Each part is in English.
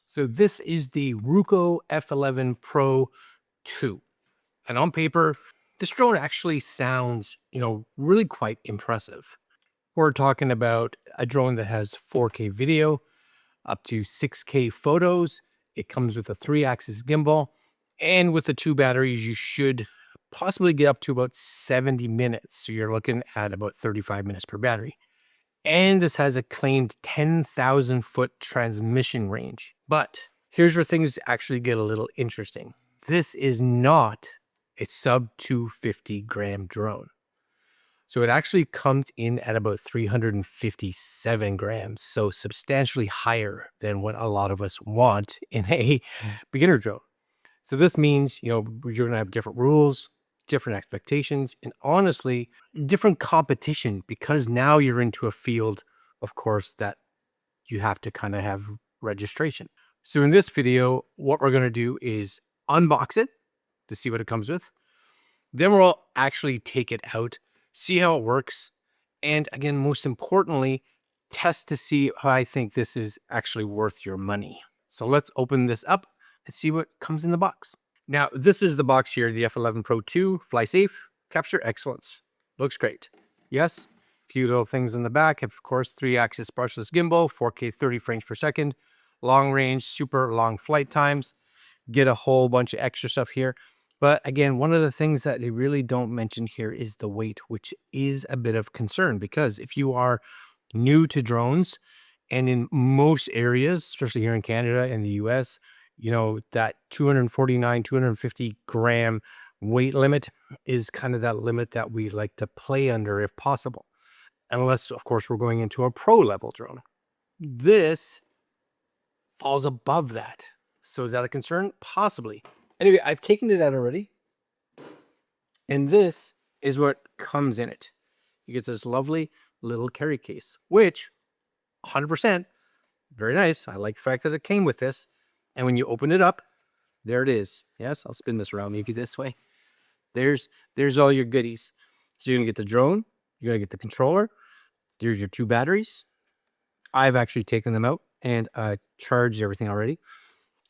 So this is the Ruko F11 Pro 2. And on paper, this drone actually sounds, really quite impressive. We're talking about a drone that has 4K video, up to 6K photos. It comes with a 3-axis gimbal, and with the 2 batteries, you should possibly get up to about 70 minutes. So you're looking at about 35 minutes per battery. And this has a claimed 10,000 foot transmission range. But here's where things actually get a little interesting. This is not a sub 250 gram drone. So it actually comes in at about 357 grams. So substantially higher than what a lot of us want in a beginner drone. So this means, you're going to have different rules, different expectations, and honestly, different competition, because now you're into a field, of course, that you have to kind of have registration. So in this video, what we're going to do is unbox it to see what it comes with. Then we'll actually take it out, see how it works, and again, most importantly, test to see how I think this is actually worth your money. So let's open this up and see what comes in the box. Now, this is the box here, the F11 Pro 2, fly safe, capture excellence. Looks great. Yes, a few little things in the back. Of course, 3-axis brushless gimbal, 4K 30 frames per second, long range, super long flight times. Get a whole bunch of extra stuff here. But again, one of the things that they really don't mention here is the weight, which is a bit of concern, because if you are new to drones, and in most areas, especially here in Canada and the US, that 249, 250 gram weight limit is kind of that limit that we like to play under if possible. Unless, of course, we're going into a pro level drone. This falls above that. So is that a concern? Possibly. Anyway, I've taken it out already. And this is what comes in it. You get this lovely little carry case, which 100%, very nice. I like the fact that it came with this. And when you open it up, there it is. Yes, I'll spin this around maybe this way. There's all your goodies. So you're going to get the drone. You're going to get the controller. There's your 2 batteries. I've actually taken them out and charged everything already.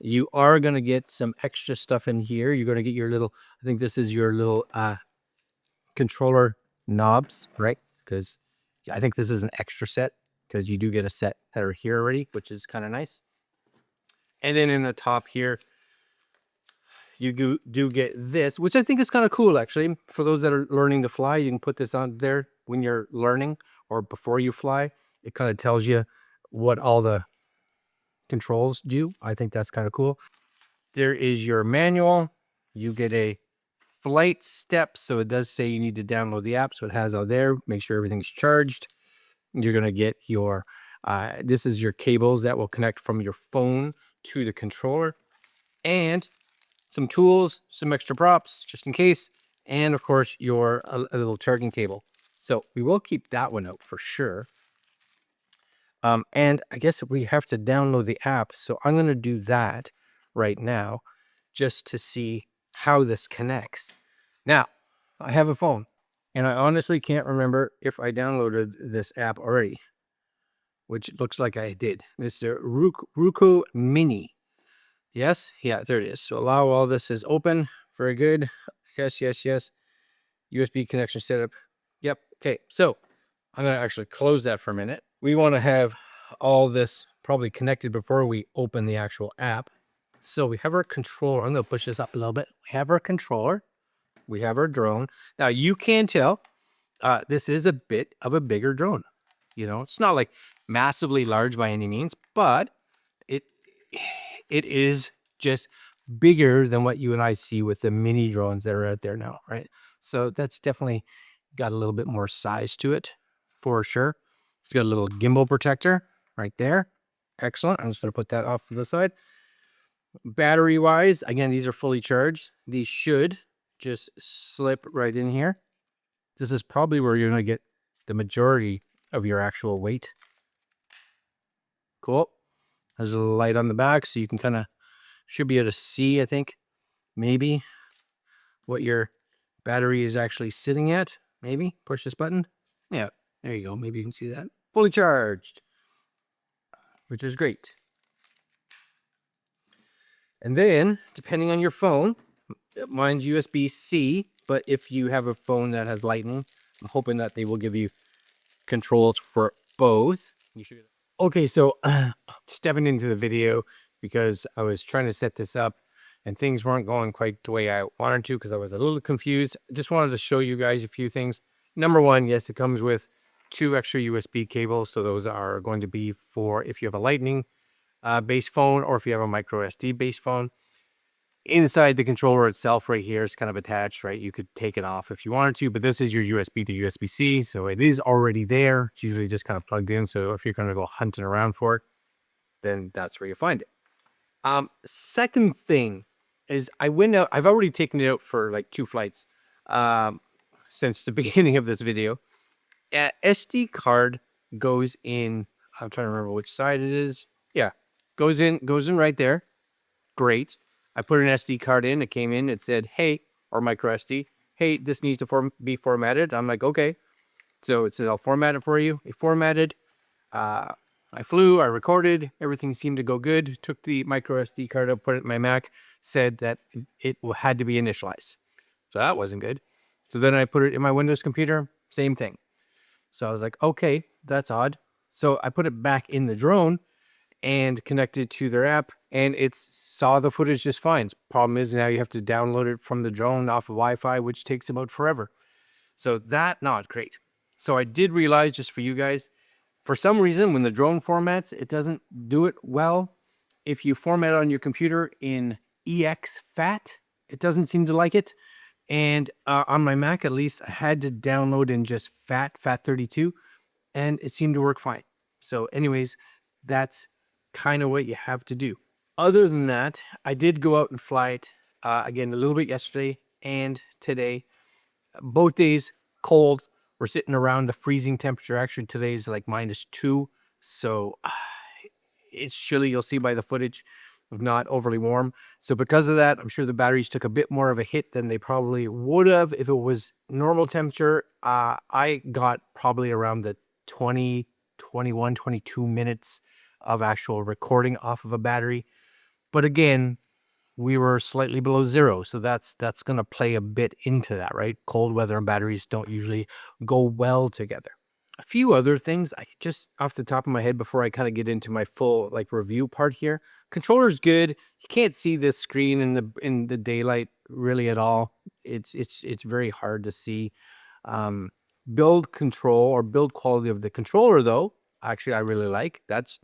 You are going to get some extra stuff in here. You're going to get your little, I think this is your little controller knobs, right? Because I think this is an extra set, because you do get a set that are here already, which is kind of nice. And then in the top here, you do get this, which I think is kind of cool, actually. For those that are learning to fly, you can put this on there when you're learning or before you fly. It kind of tells you what all the controls do. I think that's kind of cool. There is your manual. You get a flight step. So it does say you need to download the app. So it has out there. Make sure everything's charged. You're going to get your, this is your cables that will connect from your phone to the controller, and some tools, some extra props just in case, and of course your a little charging cable. So we will keep that one out for sure. And I guess we have to download the app, so I'm going to do that right now just to see how this connects. Now, I have a phone, and I honestly can't remember if I downloaded this app already, which looks like I did. This is Ruko Mini. Yes, yeah, there it is. So allow all this is open. Very good. Yes, yes, yes. USB connection setup. Yep. Okay, so I'm going to actually close that for a minute. We want to have all this probably connected before we open the actual app. So we have our controller. I'm going to push this up a little bit. We have our controller. We have our drone. Now you can tell this is a bit of a bigger drone. It's not like massively large by any means, but it is just bigger than what you and I see with the mini drones that are out there now, right? So that's definitely got a little bit more size to it for sure. It's got a little gimbal protector right there. Excellent. I'm just going to put that off to the side. Battery wise, again, these are fully charged. These should just slip right in here. This is probably where you're going to get the majority of your actual weight. Cool. There's a light on the back, so you can kind of should be able to see, I think, maybe what your battery is actually sitting at. Maybe push this button. Yeah, there you go. Maybe you can see that. Fully charged, which is great. And then, depending on your phone, mine's USB-C, but if you have a phone that has Lightning, I'm hoping that they will give you controls for both. You should. Okay, so stepping into the video because I was trying to set this up and things weren't going quite the way I wanted to because I was a little confused. I just wanted to show you guys a few things. Number one, yes, it comes with 2 extra USB cables. So those are going to be for if you have a Lightning based phone or if you have a micro SD based phone. Inside the controller itself right here is kind of attached, right? You could take it off if you wanted to, but this is your USB to USB-C. So it is already there. It's usually just kind of plugged in. So if you're going to go hunting around for it, then that's where you find it. Second thing is I went out, I've already taken it out for like 2 flights since the beginning of this video. SD card goes in, I'm trying to remember which side it is. Yeah, goes in right there. Great. I put an SD card in. It came in. It said, hey, or micro SD, hey, this needs to be formatted. I'm like, okay. So it says, I'll format it for you. It formatted. I flew. I recorded. Everything seemed to go good. Took the micro SD card out, put it in my Mac. Said that it had to be initialized. So that wasn't good. So then I put it in my Windows computer. Same thing. So I was like, okay, that's odd. So I put it back in the drone and connected to their app, and it saw the footage just fine. Problem is now you have to download it from the drone off of Wi-Fi, which takes about forever. So that, not great. So I did realize, just for you guys, for some reason, when the drone formats, it doesn't do it well. If you format it on your computer in exFAT, it doesn't seem to like it. And on my Mac, at least, I had to download in just FAT32, and it seemed to work fine. So anyways, that's kind of what you have to do. Other than that, I did go out and fly it again a little bit yesterday and today. Both days cold. We're sitting around the freezing temperature. Actually, today is like -2, so it's chilly. You'll see by the footage, not overly warm. So because of that, I'm sure the batteries took a bit more of a hit than they probably would have if it was normal temperature. I got probably around the 20, 21, 22 minutes of actual recording off of a battery. But again, we were slightly below 0, so that's going to play a bit into that, right? Cold weather and batteries don't usually go well together. A few other things I just off the top of my head before I kind of get into my full like review part here. Controller's good. You can't see this screen in the daylight really at all. It's very hard to see. Build control or build quality of the controller though, actually I really like. That's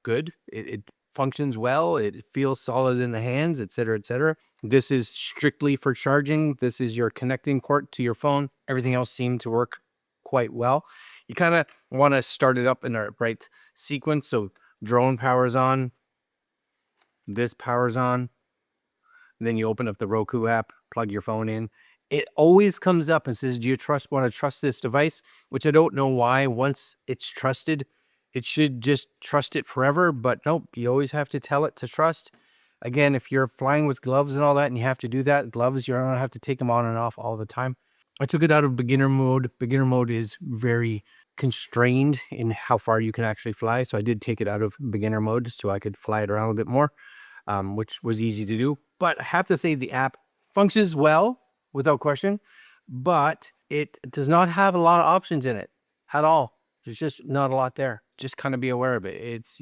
good. It functions well. It feels solid in the hands, etc., etc. This is strictly for charging. This is your connecting port to your phone. Everything else seemed to work quite well. You kind of want to start it up in the right sequence. So drone powers on, this powers on, then you open up the Roku app, plug your phone in. It always comes up and says, do you want to trust this device? Which I don't know why. Once it's trusted, it should just trust it forever. But nope, you always have to tell it to trust. Again, if you're flying with gloves and all that and you have to do that, gloves, you're going to have to take them on and off all the time. I took it out of beginner mode. Beginner mode is very constrained in how far you can actually fly. So I did take it out of beginner mode so I could fly it around a bit more, which was easy to do. But I have to say the app functions well, without question, but it does not have a lot of options in it at all. There's just not a lot there. Just kind of be aware of it. It's,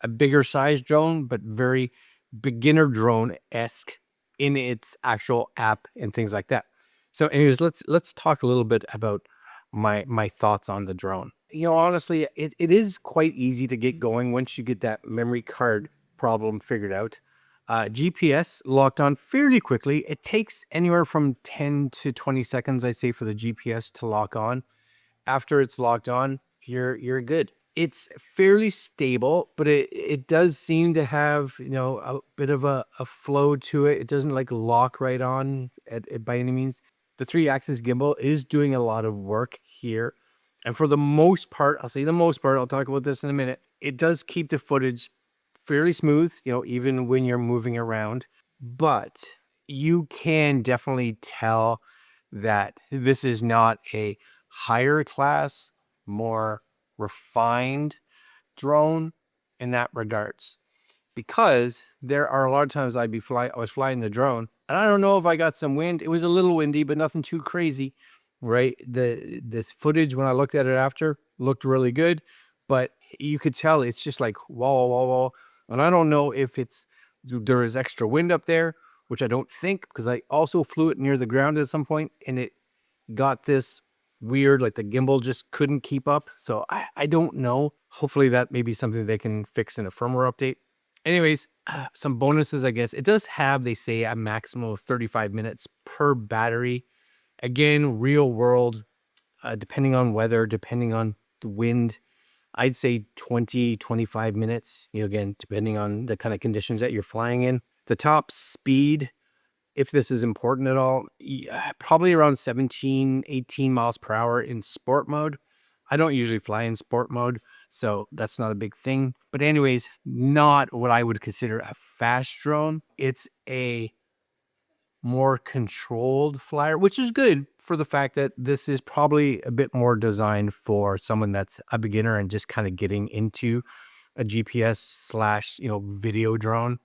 a bigger size drone, but very beginner drone-esque in its actual app and things like that. So anyways, let's talk a little bit about my thoughts on the drone. Honestly, it is quite easy to get going once you get that memory card problem figured out. GPS locked on fairly quickly. It takes anywhere from 10 to 20 seconds, I say, for the GPS to lock on. After it's locked on, you're good. It's fairly stable, but it does seem to have, a bit of a flow to it. It doesn't like lock right on by any means. The 3-axis gimbal is doing a lot of work here. And for the most part, I'll say the most part, I'll talk about this in a minute. It does keep the footage fairly smooth, even when you're moving around. But you can definitely tell that this is not a higher class, more refined drone in that regards. because there are a lot of times I was flying the drone, and I don't know if I got some wind. It was a little windy, but nothing too crazy, right? This footage when I looked at it after looked really good, but you could tell it's just like wall, wall, wall. And I don't know if there is extra wind up there, which I don't think, because I also flew it near the ground at some point, and it got this weird, like the gimbal just couldn't keep up. So I don't know. Hopefully that may be something they can fix in a firmware update. Anyways, some bonuses, I guess. It does have, they say, a maximum of 35 minutes per battery. Again, real world, depending on weather, depending on the wind, I'd say 20, 25 minutes, again, depending on the kind of conditions that you're flying in. The top speed, if this is important at all, probably around 17, 18 miles per hour in sport mode. I don't usually fly in sport mode, so that's not a big thing. But anyways, not what I would consider a fast drone. It's a more controlled flyer, which is good for the fact that this is probably a bit more designed for someone that's a beginner and just kind of getting into a GPS slash, video drone.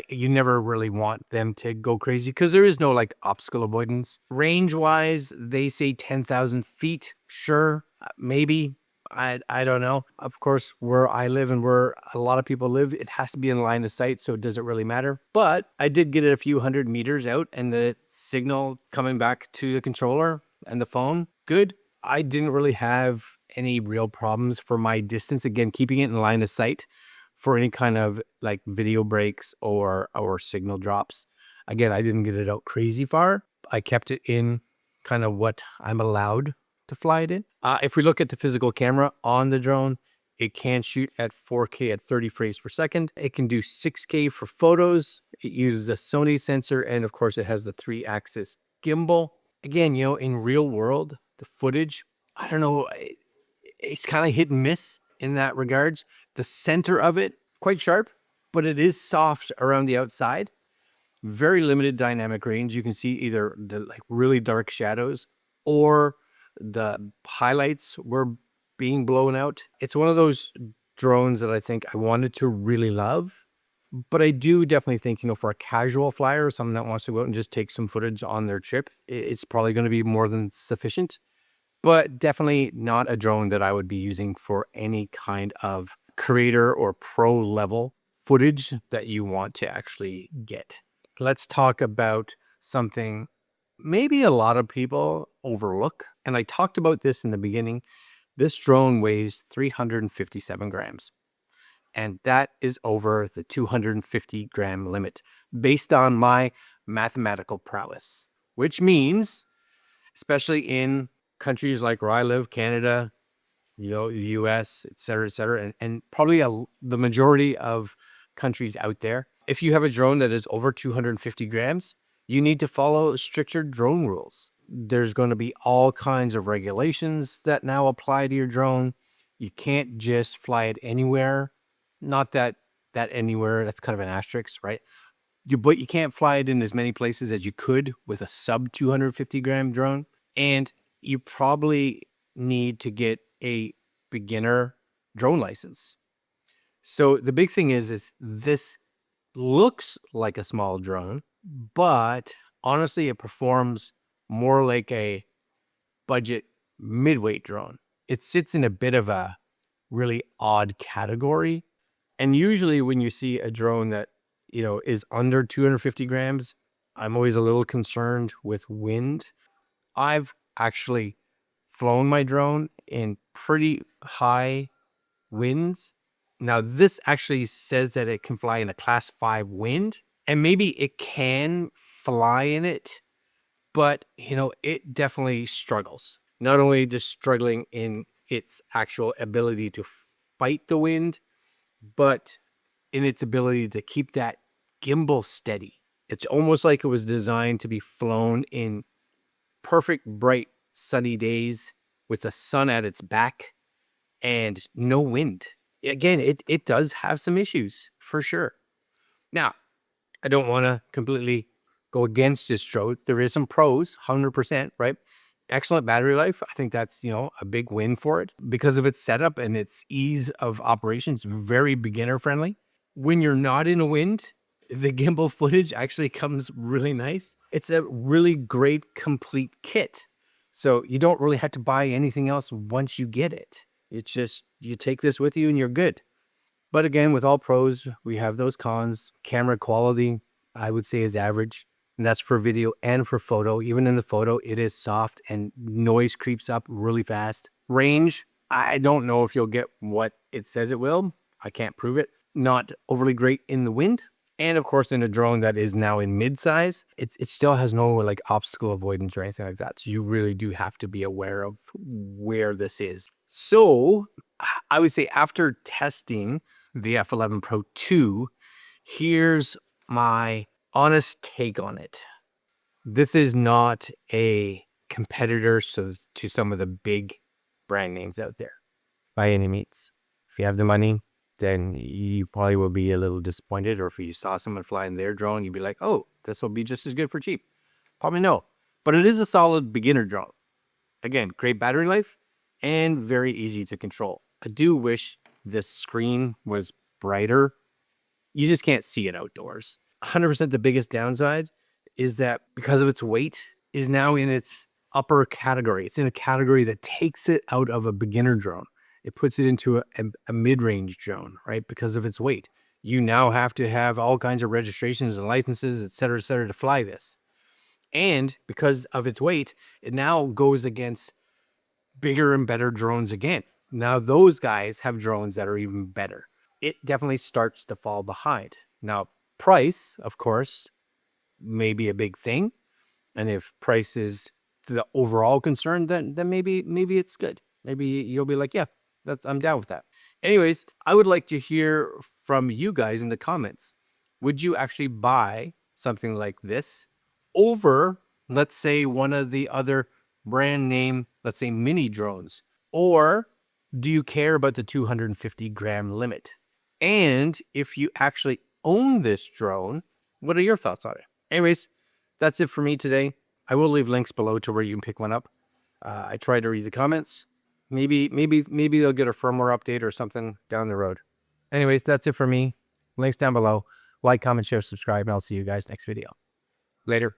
You never really want them to go crazy because there is no like obstacle avoidance. Range wise, they say 10,000 feet. Sure, maybe. I don't know. Of course, where I live and where a lot of people live, it has to be in line of sight, so does it really matter? But I did get it a few hundred meters out, and the signal coming back to the controller and the phone, good. I didn't really have any real problems for my distance. Again, keeping it in line of sight for any kind of like video breaks or signal drops. Again, I didn't get it out crazy far. I kept it in kind of what I'm allowed to fly it in. If we look at the physical camera on the drone, it can shoot at 4K at 30 frames per second. It can do 6K for photos. It uses a Sony sensor, and of course it has the 3-axis gimbal. Again, in real world, the footage, I don't know, it's kind of hit and miss in that regards. The center of it, quite sharp, but it is soft around the outside. Very limited dynamic range. You can see either the like really dark shadows or the highlights were being blown out. It's one of those drones that I think I wanted to really love, but I do definitely think, for a casual flyer or someone that wants to go out and just take some footage on their trip, it's probably going to be more than sufficient, but definitely not a drone that I would be using for any kind of creator or pro level footage that you want to actually get. Let's talk about something maybe a lot of people overlook. And I talked about this in the beginning. This drone weighs 357 grams. And that is over the 250 gram limit based on my mathematical prowess, which means, especially in countries like where I live, Canada, the US, et cetera, and probably the majority of countries out there, if you have a drone that is over 250 grams, you need to follow stricter drone rules. There's going to be all kinds of regulations that now apply to your drone. You can't just fly it anywhere. Not that anywhere, that's kind of an asterisk, right? But you can't fly it in as many places as you could with a sub 250 gram drone. And you probably need to get a beginner drone license. So the big thing is this looks like a small drone, but honestly, it performs more like a budget midweight drone. It sits in a bit of a really odd category. And usually when you see a drone that, is under 250 grams, I'm always a little concerned with wind. I've actually flown my drone in pretty high winds. Now, this actually says that it can fly in a class 5 wind, and maybe it can fly in it, but, it definitely struggles. Not only just struggling in its actual ability to fight the wind, but in its ability to keep that gimbal steady. It's almost like it was designed to be flown in perfect, bright, sunny days with the sun at its back and no wind. Again, it does have some issues for sure. Now, I don't want to completely go against this drone. There is some pros, 100%, right? Excellent battery life. I think that's, a big win for it because of its setup and its ease of operations, very beginner friendly. when you're not in a wind, the gimbal footage actually comes really nice. It's a really great complete kit. So you don't really have to buy anything else once you get it. It's just, you take this with you and you're good. But again, with all pros, we have those cons. Camera quality, I would say, is average. And that's for video and for photo. Even in the photo, it is soft and noise creeps up really fast. Range, I don't know if you'll get what it says it will. I can't prove it. Not overly great in the wind. And of course, in a drone that is now in mid-size, it still has no like obstacle avoidance or anything like that. So you really do have to be aware of where this is. So I would say after testing the F11 Pro 2, here's my honest take on it. This is not a competitor to some of the big brand names out there by any means. If you have the money, then you probably will be a little disappointed. Or if you saw someone flying their drone, you'd be like, oh, this will be just as good for cheap. Probably no. But it is a solid beginner drone. Again, great battery life and very easy to control. I do wish this screen was brighter. You just can't see it outdoors. 100% the biggest downside is that because of its weight, is now in its upper category. It's in a category that takes it out of a beginner drone. It puts it into a mid-range drone, right? Because of its weight. You now have to have all kinds of registrations and licenses, et cetera, to fly this. And because of its weight, it now goes against bigger and better drones again. Now those guys have drones that are even better. It definitely starts to fall behind. Now, price, of course, may be a big thing. And if price is the overall concern, then maybe it's good. Maybe you'll be like, yeah, I'm down with that. Anyways, I would like to hear from you guys in the comments. Would you actually buy something like this over, let's say, one of the other brand name, let's say, mini drones? Or do you care about the 250 gram limit? And if you actually own this drone, what are your thoughts on it? Anyways, that's it for me today. I will leave links below to where you can pick one up. I try to read the comments. Maybe they'll get a firmware update or something down the road. Anyways, that's it for me. Links down below. Like, comment, share, subscribe, and I'll see you guys next video. Later.